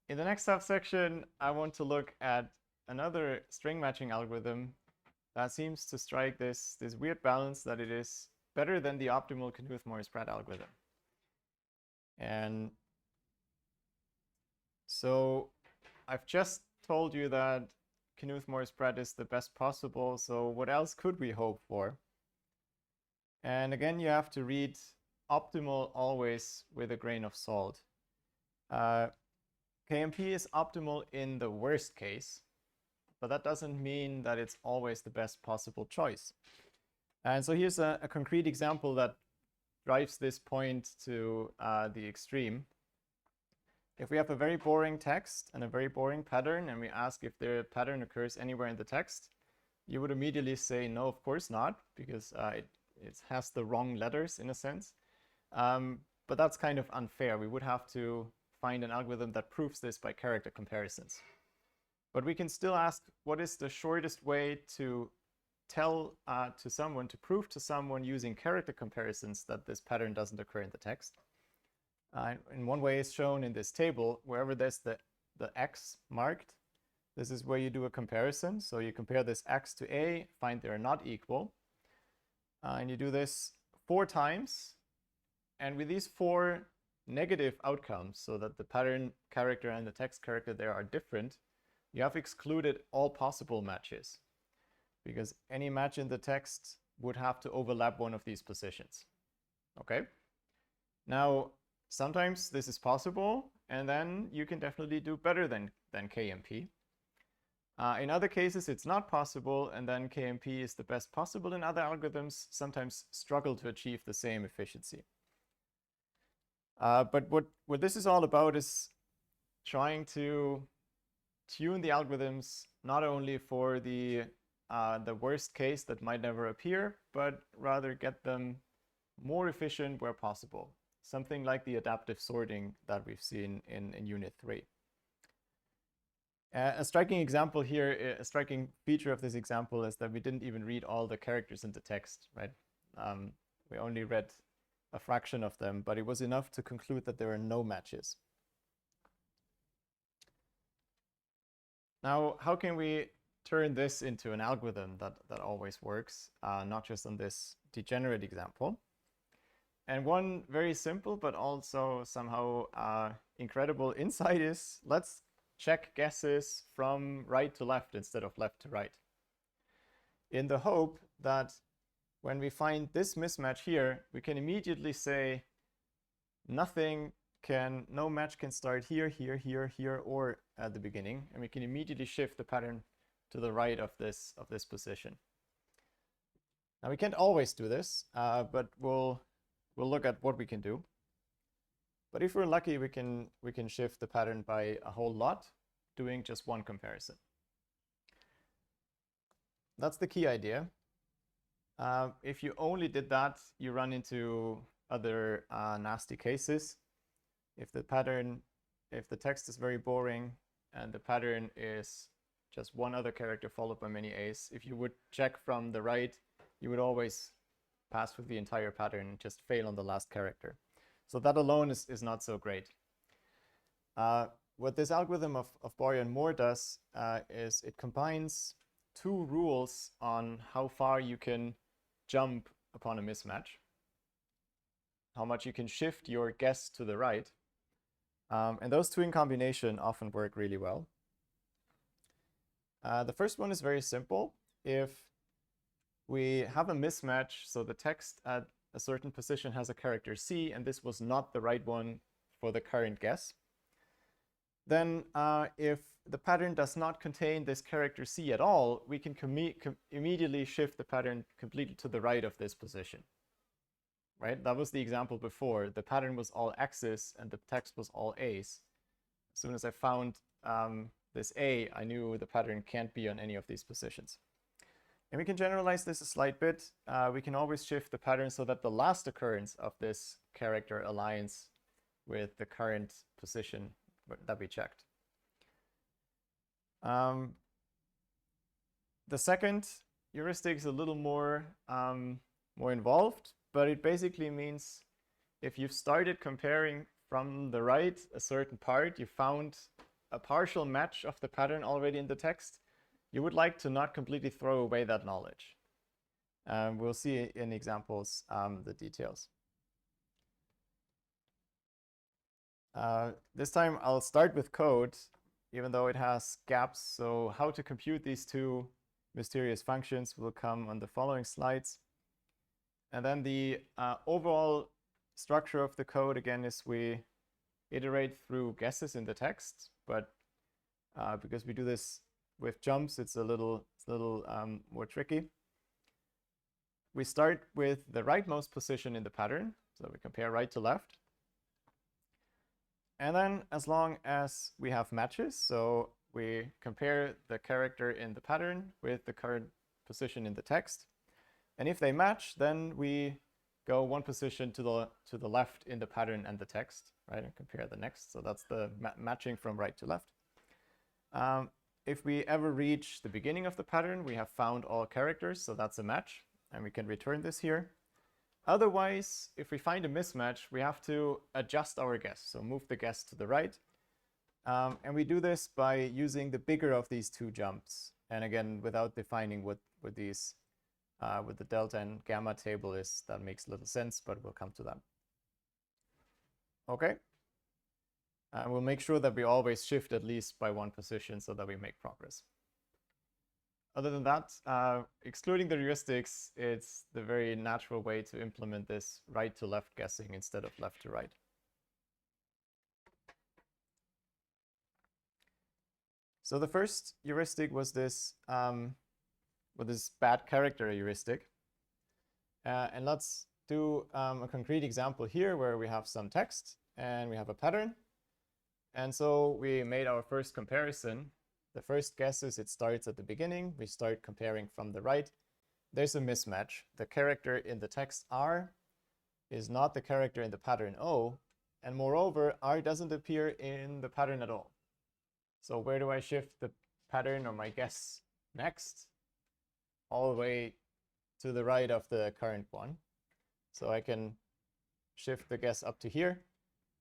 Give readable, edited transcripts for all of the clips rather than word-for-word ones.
In the next subsection, I want to look at another string matching algorithm that seems to strike this weird balance that it is better than the optimal Knuth-Morris-Pratt algorithm. And so I've just told you that Knuth-Morris-Pratt is the best possible, so what else could we hope for? And again, you have to read optimal always with a grain of salt. KMP is optimal in the worst case, but that doesn't mean that it's always the best possible choice. And so here's a concrete example that drives this point to the extreme. If we have a very boring text and a very boring pattern, and we ask if the pattern occurs anywhere in the text, you would immediately say, no, of course not, because it has the wrong letters in a sense. But that's kind of unfair. We would have to find an algorithm that proves this by character comparisons. But we can still ask, what is the shortest way to tell to someone, to prove to someone using character comparisons that this pattern doesn't occur in the text? And one way is shown in this table. Wherever there's the X marked, this is where you do a comparison. So you compare this X to A, find they're not equal. And you do this 4 times. And with these 4 negative outcomes, so that the pattern character and the text character there are different, you have excluded all possible matches, because any match in the text would have to overlap one of these positions. Okay? Now, sometimes this is possible, and then you can definitely do better than KMP. In other cases, it's not possible, and then KMP is the best possible, and other algorithms sometimes struggle to achieve the same efficiency. But what this is all about is trying to tune the algorithms not only for the worst case that might never appear, but rather get them more efficient where possible. Something like the adaptive sorting that we've seen in Unit 3. A striking example here, a striking feature of this example is that we didn't even read all the characters in the text, right? We only read a fraction of them, but it was enough to conclude that there are no matches. Now, how can we turn this into an algorithm that always works, not just on this degenerate example? And one very simple but also somehow incredible insight is, let's check guesses from right to left instead of left to right, in the hope that when we find this mismatch here, we can immediately say no match can start here, here, here, here, or at the beginning, and we can immediately shift the pattern to the right of this position. Now we can't always do this, but we'll look at what we can do. But if we're lucky, we can shift the pattern by a whole lot, doing just one comparison. That's the key idea. If you only did that, you run into other nasty cases. If the text is very boring and the pattern is just one other character followed by many A's, if you would check from the right, you would always pass through the entire pattern and just fail on the last character. So that alone is not so great. What this algorithm of Boyer and Moore does is it combines 2 rules on how far you can jump upon a mismatch, how much you can shift your guess to the right. And those 2 in combination often work really well. The first one is very simple. If we have a mismatch, so the text at a certain position has a character C, and this was not the right one for the current guess, then if the pattern does not contain this character C at all, we can immediately shift the pattern completely to the right of this position. Right? That was the example before. The pattern was all X's and the text was all A's. As soon as I found this A, I knew the pattern can't be on any of these positions. And we can generalize this a slight bit. We can always shift the pattern so that the last occurrence of this character aligns with the current position that we checked. The second heuristic is a little more involved, but it basically means if you've started comparing from the right a certain part, you found a partial match of the pattern already in the text, you would like to not completely throw away that knowledge. We'll see in examples the details. This time I'll start with code, even though it has gaps. So how to compute these two mysterious functions will come on the following slides. And then the overall structure of the code, again, is we iterate through guesses in the text. But because we do this with jumps, it's a little more tricky. We start with the rightmost position in the pattern. So we compare right to left. And then as long as we have matches, so we compare the character in the pattern with the current position in the text. And if they match, then we go one position to the left in the pattern and the text, right? And compare the next. So that's the matching from right to left. If we ever reach the beginning of the pattern, we have found all characters, so that's a match. And we can return this here. Otherwise, if we find a mismatch, we have to adjust our guess. So move the guess to the right. And we do this by using the bigger of these two jumps. And again, without defining what these, what the delta and gamma table is, that makes little sense, but we'll come to that. Okay. We'll make sure that we always shift at least by one position so that we make progress. Other than that, excluding the heuristics, it's the very natural way to implement this right to left guessing instead of left to right. So the first heuristic was this bad character heuristic. And let's do a concrete example here where we have some text and we have a pattern. And so we made our first comparison. The first guess is it starts at the beginning. We start comparing from the right. There's a mismatch. The character in the text R is not the character in the pattern O. And moreover, R doesn't appear in the pattern at all. So where do I shift the pattern or my guess next? All the way to the right of the current one. So I can shift the guess up to here.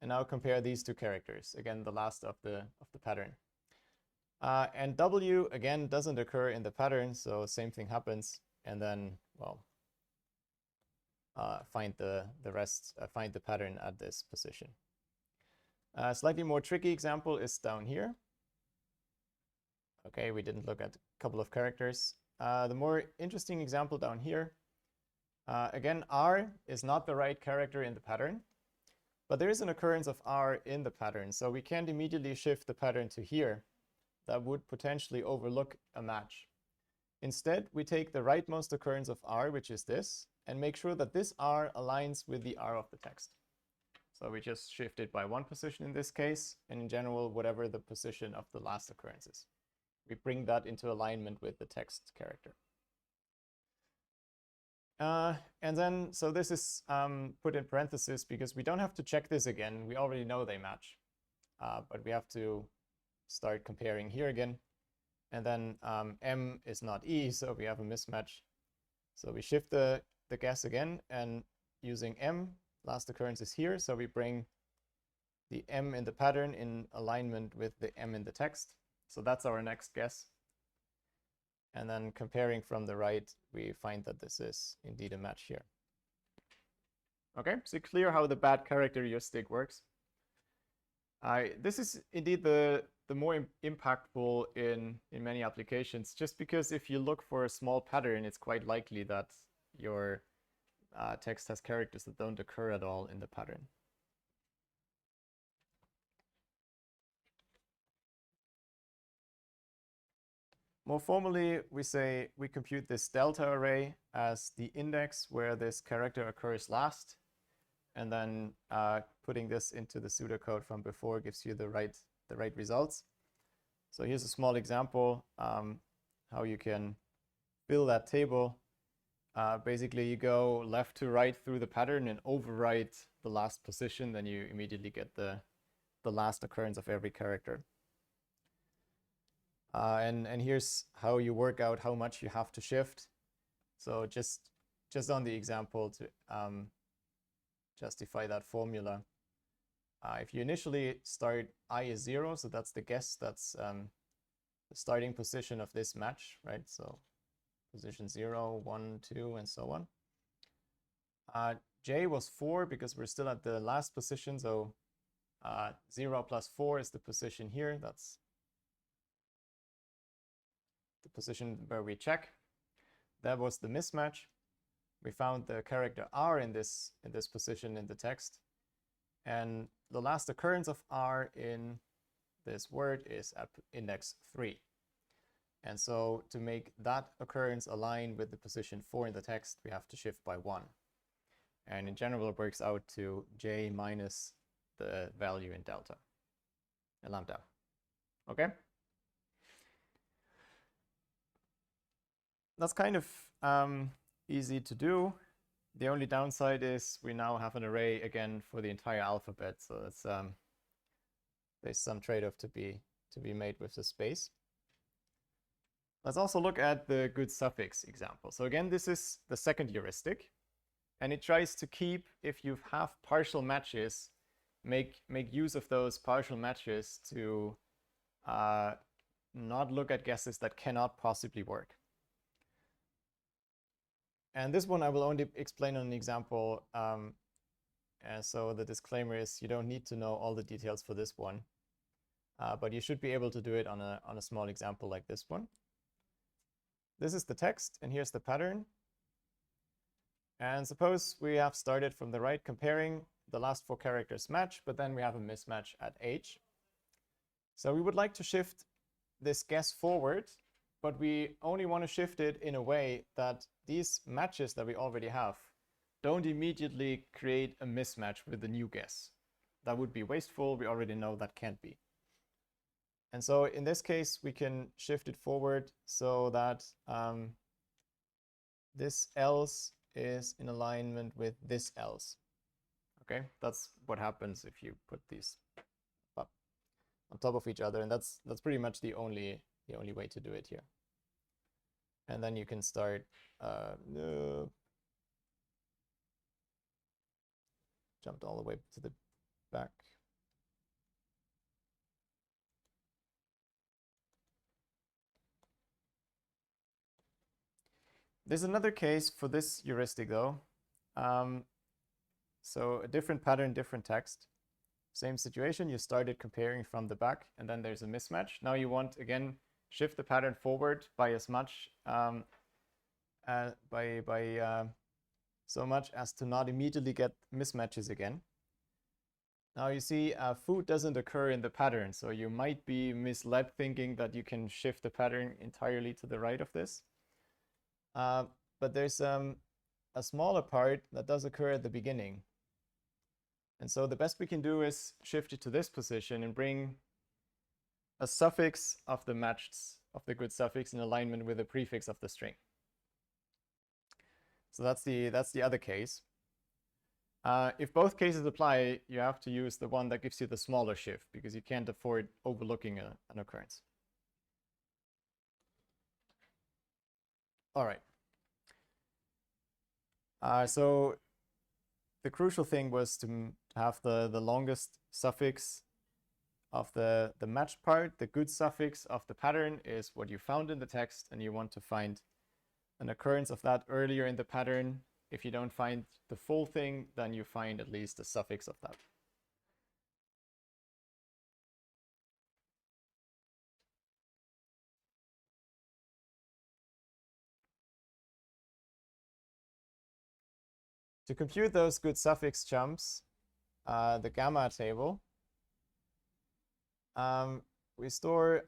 And now compare these two characters. Again, the last of the pattern. And W, again, doesn't occur in the pattern, so same thing happens. And then, well, find the rest, find the pattern at this position. A slightly more tricky example is down here. Okay, we didn't look at a couple of characters. The more interesting example down here, again, R is not the right character in the pattern, but there is an occurrence of R in the pattern, so we can't immediately shift the pattern to here. That would potentially overlook a match. Instead, we take the rightmost occurrence of R, which is this, and make sure that this R aligns with the R of the text. So we just shift it by one position in this case, and in general, whatever the position of the last occurrence is. We bring that into alignment with the text character. And then, so this is put in parentheses because we don't have to check this again. We already know they match, but we have to start comparing here again. And then M is not E, so we have a mismatch. So we shift the guess again, and using M, last occurrence is here. So we bring the M in the pattern in alignment with the M in the text. So that's our next guess. And then comparing from the right, we find that this is indeed a match here. Okay, so clear how the bad character heuristic works. This is indeed the more impactful in many applications, just because if you look for a small pattern, it's quite likely that your text has characters that don't occur at all in the pattern. More formally, we say we compute this delta array as the index where this character occurs last. And then putting this into the pseudocode from before gives you the right results. So here's a small example how you can build that table. Basically, you go left to right through the pattern and overwrite the last position. Then you immediately get the last occurrence of every character. And here's how you work out how much you have to shift. So just on the example to justify that formula. if you initially start I is 0, so that's the guess, that's the starting position of this match, right? So position 0, 1, 2, and so on. J was 4 because we're still at the last position, so 0 plus 4 is the position here. That's the position where we check. That was the mismatch. We found the character R in this position in the text. And the last occurrence of R in this word is at index 3. And so to make that occurrence align with the position 4 in the text, we have to shift by 1. And in general, it works out to J minus the value in delta, lambda. Okay? That's kind of easy to do. The only downside is we now have an array again for the entire alphabet, so it's there's some trade-off to be made with the space. Let's also look at the good suffix example. So again, this is the second heuristic, and it tries to keep, if you have partial matches, make use of those partial matches to not look at guesses that cannot possibly work. And this one I will only explain on an example. And so the disclaimer is you don't need to know all the details for this one, but you should be able to do it on a small example like this one. This is the text, and here's the pattern. And suppose we have started from the right, comparing the last 4 characters match, but then we have a mismatch at H. So we would like to shift this guess forward, but we only want to shift it in a way that these matches that we already have don't immediately create a mismatch with the new guess. That would be wasteful. We already know that can't be. And so in this case, we can shift it forward so that this else is in alignment with this else. Okay, that's what happens if you put these up on top of each other, and that's pretty much the only way to do it here. And then you can start jumped all the way to the back. There's another case for this heuristic though. So a different pattern, different text. Same situation, you started comparing from the back, and then there's a mismatch. Now you want, again, shift the pattern forward by as much, so much as to not immediately get mismatches again. Now you see food doesn't occur in the pattern, so you might be misled thinking that you can shift the pattern entirely to the right of this. But there's a smaller part that does occur at the beginning. And so the best we can do is shift it to this position and bring a suffix of the matched, of the good suffix in alignment with the prefix of the string. So that's the other case. If both cases apply, you have to use the one that gives you the smaller shift because you can't afford overlooking an occurrence. All right. So the crucial thing was to have the longest suffix of the matched part. The good suffix of the pattern is what you found in the text, and you want to find an occurrence of that earlier in the pattern. If you don't find the full thing, then you find at least the suffix of that. To compute those good suffix jumps, the gamma table, we store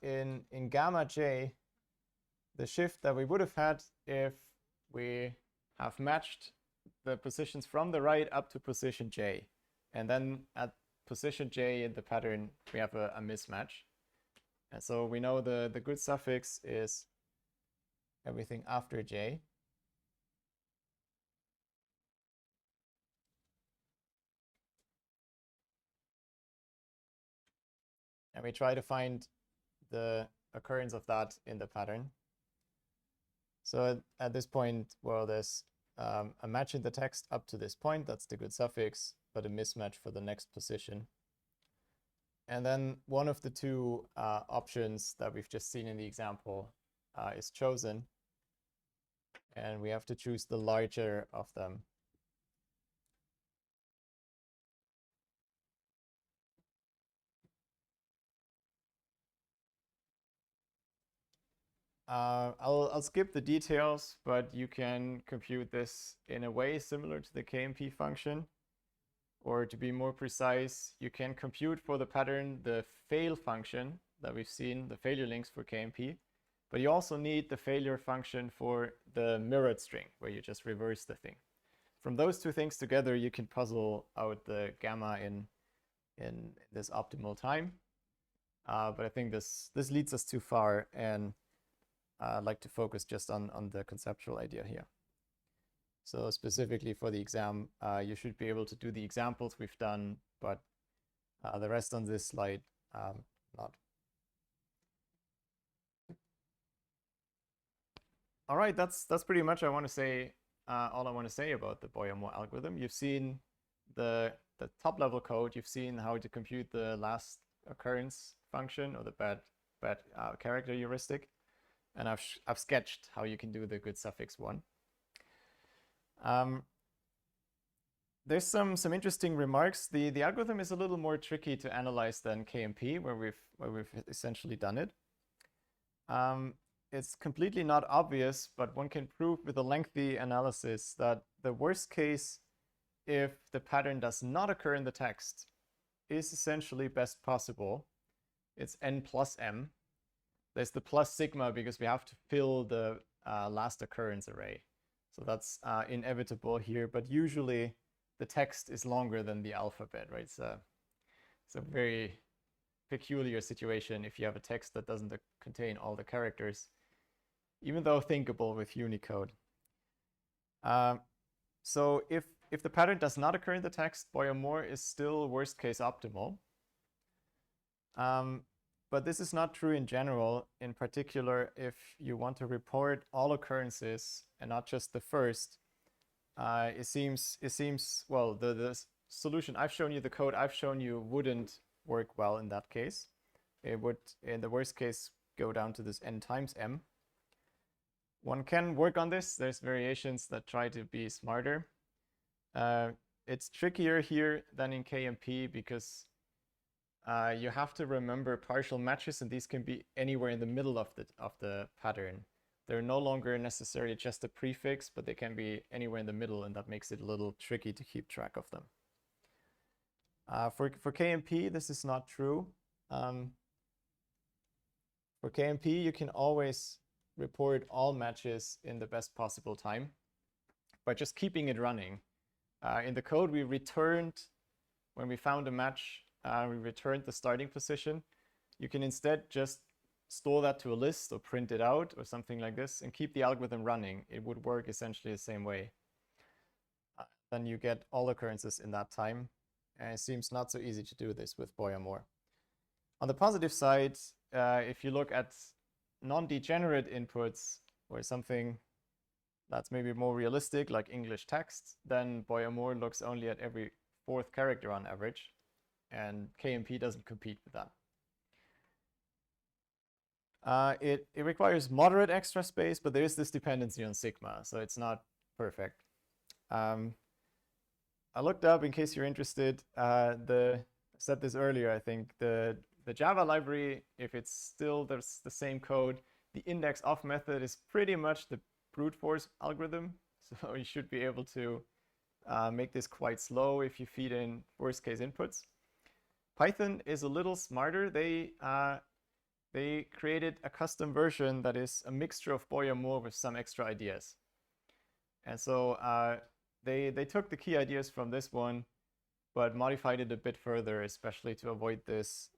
in gamma j the shift that we would have had if we have matched the positions from the right up to position j. And then at position j in the pattern, we have a mismatch. And so we know the good suffix is everything after j. And we try to find the occurrence of that in the pattern. So at this point, well, there's a match in the text up to this point. That's the good suffix. but a mismatch for the next position. And then one of the two options that we've just seen in the example is chosen. And we have to choose the larger of them. I'll skip the details, but you can compute this in a way similar to the KMP function. Or to be more precise, you can compute for the pattern the fail function that we've seen, the failure links for KMP. But you also need the failure function for the mirrored string, where you just reverse the thing. From those two things together, you can puzzle out the gamma in this optimal time. But I think this leads us too far, and I'd like to focus just on the conceptual idea here. So specifically for the exam, you should be able to do the examples we've done, but the rest on this slide, not. All right, that's pretty much all I want to say about the Boyer-Moore algorithm. You've seen the top level code. You've seen how to compute the last occurrence function, or the bad character heuristic, and I've sketched how you can do the good suffix one. There's some interesting remarks. The algorithm is a little more tricky to analyze than KMP, where we've essentially done it. It's completely not obvious, but one can prove with a lengthy analysis that the worst case, if the pattern does not occur in the text, is essentially best possible. It's n plus m. There's the plus sigma because we have to fill the last occurrence array. So that's inevitable here, but usually the text is longer than the alphabet, right? It's a very peculiar situation if you have a text that doesn't contain all the characters, even though thinkable with Unicode. So if the pattern does not occur in the text, Boyer-Moore is still worst case optimal. But this is not true in general. In particular, if you want to report all occurrences and not just the first, it seems well, the solution I've shown you, the code I've shown you, wouldn't work well in that case. It would, in the worst case, go down to this n times m. One can work on this. There's variations that try to be smarter. It's trickier here than in KMP because you have to remember partial matches, and these can be anywhere in the middle of the pattern. They're no longer necessarily just a prefix, but they can be anywhere in the middle, and that makes it a little tricky to keep track of them. For KMP, this is not true. For KMP, you can always report all matches in the best possible time by just keeping it running. In the code, we returned, when we found a match, we returned the starting position. You can instead just store that to a list or print it out or something like this and keep the algorithm running. It would work essentially the same way. Then you get all occurrences in that time. And it seems not so easy to do this with Boyer-Moore. On the positive side, if you look at non-degenerate inputs or something that's maybe more realistic, like English text, then Boyer-Moore looks only at every fourth character on average, and KMP doesn't compete with that. It requires moderate extra space, but there is this dependency on sigma, so it's not perfect. I looked up, in case you're interested, I said this earlier, I think, the Java library, if it's still the same code, the index of method is pretty much the brute force algorithm. So you should be able to make this quite slow if you feed in worst case inputs. Python is a little smarter. They created a custom version that is a mixture of Boyer-Moore with some extra ideas. And so they took the key ideas from this one, but modified it a bit further, especially to avoid this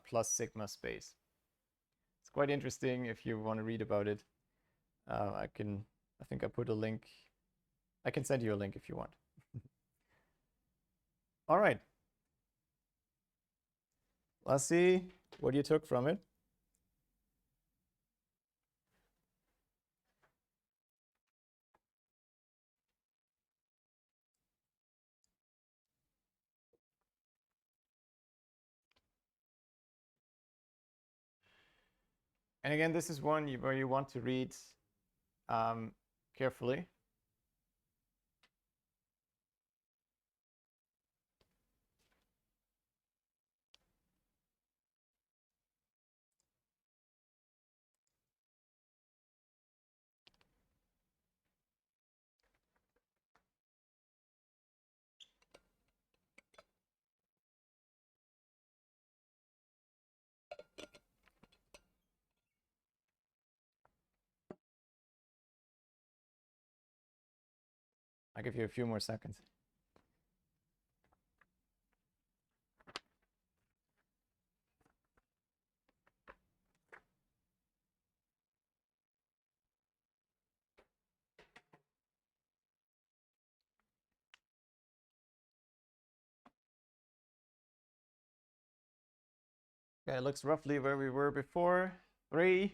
plus sigma space. It's quite interesting if you want to read about it. I think I put a link. I can send you a link if you want. All right. Let's see what you took from it. And again, this is one where you want to read carefully. I'll give you a few more seconds. Okay, it looks roughly where we were before. 3,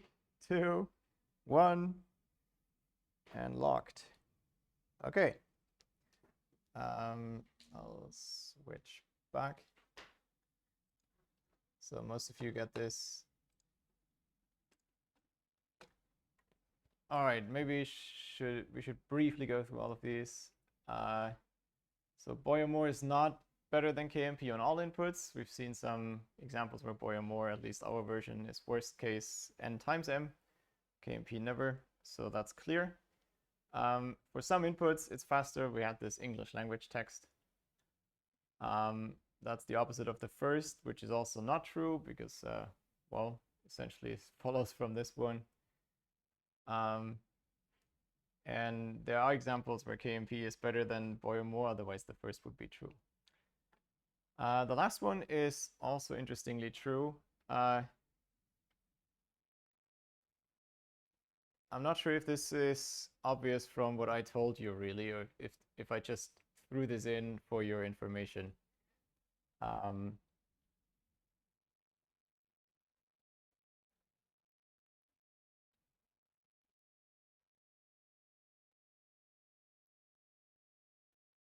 2, 1, and locked. Okay. I'll switch back. So most of you get this. All right, maybe we should briefly go through all of these. So Boyer-Moore is not better than KMP on all inputs. We've seen some examples where Boyer-Moore, at least our version, is worst case n times m. KMP never, so that's clear. For some inputs, it's faster. We had this English language text. That's the opposite of the first, which is also not true because, well, essentially it follows from this one. And there are examples where KMP is better than Boyer-Moore, otherwise the first would be true. The last one is also interestingly true. I'm not sure if this is obvious from what I told you really, or if I just threw this in for your information.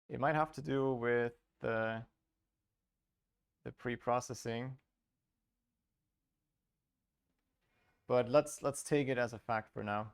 It might have to do with the pre-processing, but let's take it as a fact for now.